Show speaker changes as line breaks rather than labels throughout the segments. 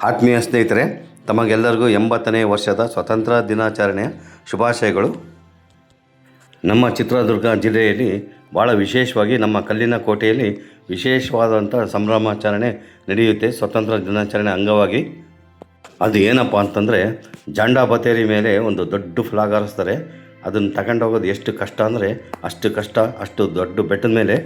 ಆತ್ಮೀಯ ಸ್ನೇಹಿತರೆ, ತಮಗೆಲ್ಲರಿಗೂ 80ನೇ ವರ್ಷದ ಸ್ವತಂತ್ರ ದಿನಾಚರಣೆಯ ಶುಭಾಶಯಗಳು. ನಮ್ಮ ಚಿತ್ರದುರ್ಗ ಜಿಲ್ಲೆಯಲ್ಲಿ ಭಾಳ ವಿಶೇಷವಾಗಿ ನಮ್ಮ ಕಲ್ಲಿನ ಕೋಟೆಯಲ್ಲಿ ವಿಶೇಷವಾದಂಥ ಸಂಭ್ರಮಾಚರಣೆ ನಡೆಯುತ್ತೆ ಸ್ವತಂತ್ರ ದಿನಾಚರಣೆ ಅಂಗವಾಗಿ. ಅದು ಏನಪ್ಪ ಅಂತಂದರೆ, ಜಾಂಡಾ ಬತೇರಿ ಮೇಲೆ ಒಂದು ದೊಡ್ಡ ಫ್ಲಾಗ್ ಹಾರಿಸ್ತಾರೆ. ಅದನ್ನು ತಗೊಂಡೋಗೋದು ಎಷ್ಟು ಕಷ್ಟ ಅಂದರೆ ಅಷ್ಟು ಕಷ್ಟ. ಅಷ್ಟು ದೊಡ್ಡ ಬೆಟ್ಟದ ಮೇಲೆ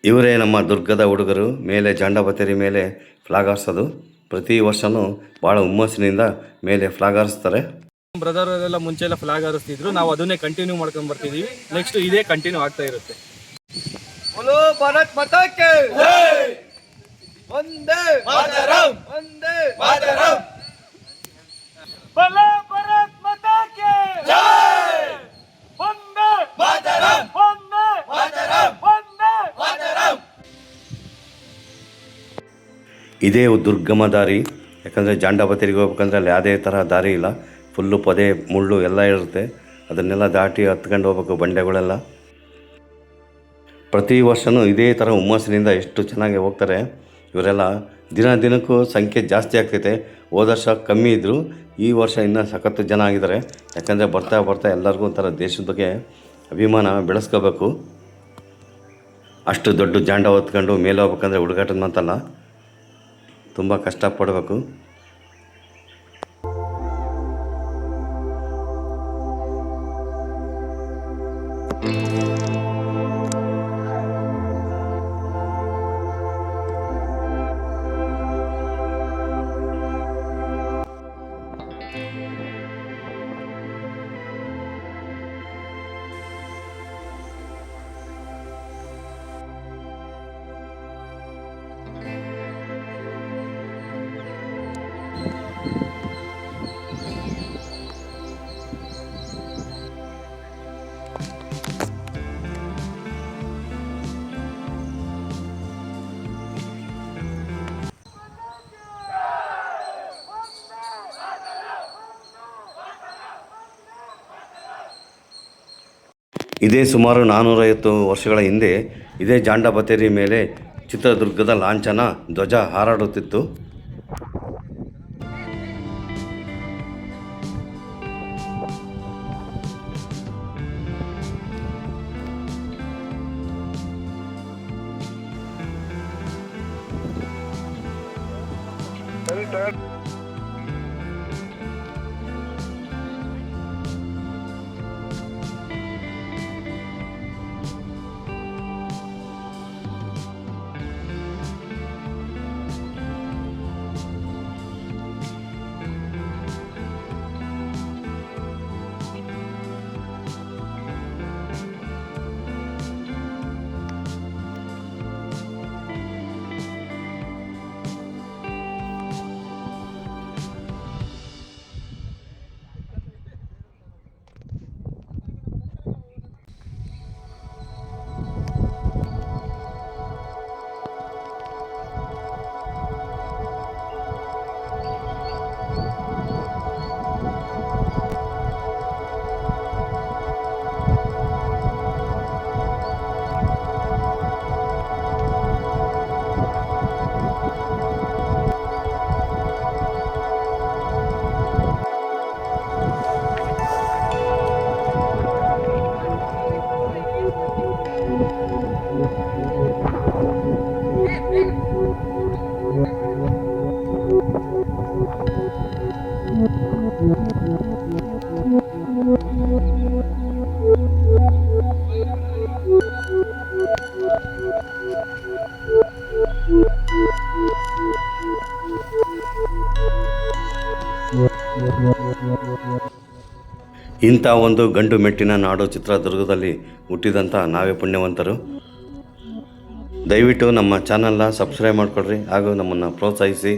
ಇವರೇ ನಮ್ಮ ದುರ್ಗದ ಹುಡುಗರು ಮೇಲೆ ಜಾಂಡಾ ಬತೇರಿ ಮೇಲೆ ಫ್ಲಾಗ್ ಹಾರಿಸೋದು. ಪ್ರತಿ ವರ್ಷವೂ ಭಾಳ ಹುಮ್ಮಸ್ಸಿನಿಂದ ಮೇಲೆ ಫ್ಲಾಗ್ ಹಾರಿಸ್ತಾರೆ.
ಬ್ರದರ್ ಎಲ್ಲ ಮುಂಚೆ ಎಲ್ಲ ಫ್ಲಾಗ್ ಹಾರಿಸ್ತಿದ್ರು, ನಾವು ಅದನ್ನೇ ಕಂಟಿನ್ಯೂ ಮಾಡ್ಕೊಂಡು ಬರ್ತಿದ್ದೀವಿ. ನೆಕ್ಸ್ಟ್ ಇದೇ ಕಂಟಿನ್ಯೂ ಆಗ್ತಾ ಇರುತ್ತೆ.
ಭಾರತ್ ಮಾತಾ ಕಿ ಜೈ, ವಂದೇ ಮಾತರಂ, ವಂದೇ ಮಾತರಂ. ಬೋಲೋ ಭಾರತ್ ಮಾತಾ ಕಿ ಜೈ, ವಂದೇ ಮಾತರಂ, ವಂದೇ ಮಾತರಂ, ವಂದೇ ಮಾತರಂ.
ಇದೇ ದುರ್ಗಮ ದಾರಿ. ಯಾಕಂದರೆ ಜಾಂಡಾ ಬತೇರಿಗೆ ಹೋಗ್ಬೇಕಂದ್ರೆ ಅಲ್ಲಿ ಯಾವುದೇ ಥರ ದಾರಿ ಇಲ್ಲ. ಫುಲ್ಲು ಪೊದೆ ಮುಳ್ಳು ಎಲ್ಲ ಇರುತ್ತೆ. ಅದನ್ನೆಲ್ಲ ದಾಟಿ ಹತ್ಕೊಂಡು ಹೋಗ್ಬೇಕು ಬಂಡೆಗಳೆಲ್ಲ. ಪ್ರತಿ ವರ್ಷವೂ ಇದೇ ಥರ ಹುಮ್ಮಸ್ಸಿನಿಂದ ಎಷ್ಟು ಚೆನ್ನಾಗಿ ಹೋಗ್ತಾರೆ ಇವರೆಲ್ಲ. ದಿನಕ್ಕೂ ಸಂಖ್ಯೆ ಜಾಸ್ತಿ ಆಗ್ತೈತೆ. ಹೋದ ವರ್ಷ ಕಮ್ಮಿ ಇದ್ದರು, ಈ ವರ್ಷ ಇನ್ನೂ ಸಖತ್ತು ಜನ ಆಗಿದ್ದಾರೆ. ಯಾಕಂದರೆ ಬರ್ತಾ ಬರ್ತಾ ಎಲ್ಲರಿಗೂ ಒಂಥರ ದೇಶದ ಬಗ್ಗೆ ಅಭಿಮಾನ ಬೆಳೆಸ್ಕೋಬೇಕು. ಅಷ್ಟು ದೊಡ್ಡ ಜಾಂಡ ಹೊತ್ಕೊಂಡು ಮೇಲೆ ಹೋಗ್ಬೇಕಂದ್ರೆ ಹುಡುಗಾಟದ ಮಾತಲ್ಲ, ತುಂಬ ಕಷ್ಟಪಡಬೇಕು. ಇದೇ ಸುಮಾರು 450 ವರ್ಷಗಳ ಹಿಂದೆ ಇದೇ ಜಾಂಡಾ ಬತೇರಿ ಮೇಲೆ ಚಿತ್ರದುರ್ಗದ ಲಾಂಛನ ಧ್ವಜ ಹಾರಾಡುತ್ತಿತ್ತು. ಇಂಥ ಒಂದು ಗಂಡು ಮೆಟ್ಟಿನ ನಾಡು ಚಿತ್ರದುರ್ಗದಲ್ಲಿ ಹುಟ್ಟಿದಂಥ ನಾವೇ ಪುಣ್ಯವಂತರು. ದಯವಿಟ್ಟು ನಮ್ಮ ಚಾನಲ್ನ ಸಬ್ಸ್ಕ್ರೈಬ್ ಮಾಡಿಕೊಡ್ರಿ ಹಾಗೂ ನಮ್ಮನ್ನು ಪ್ರೋತ್ಸಾಹಿಸಿ.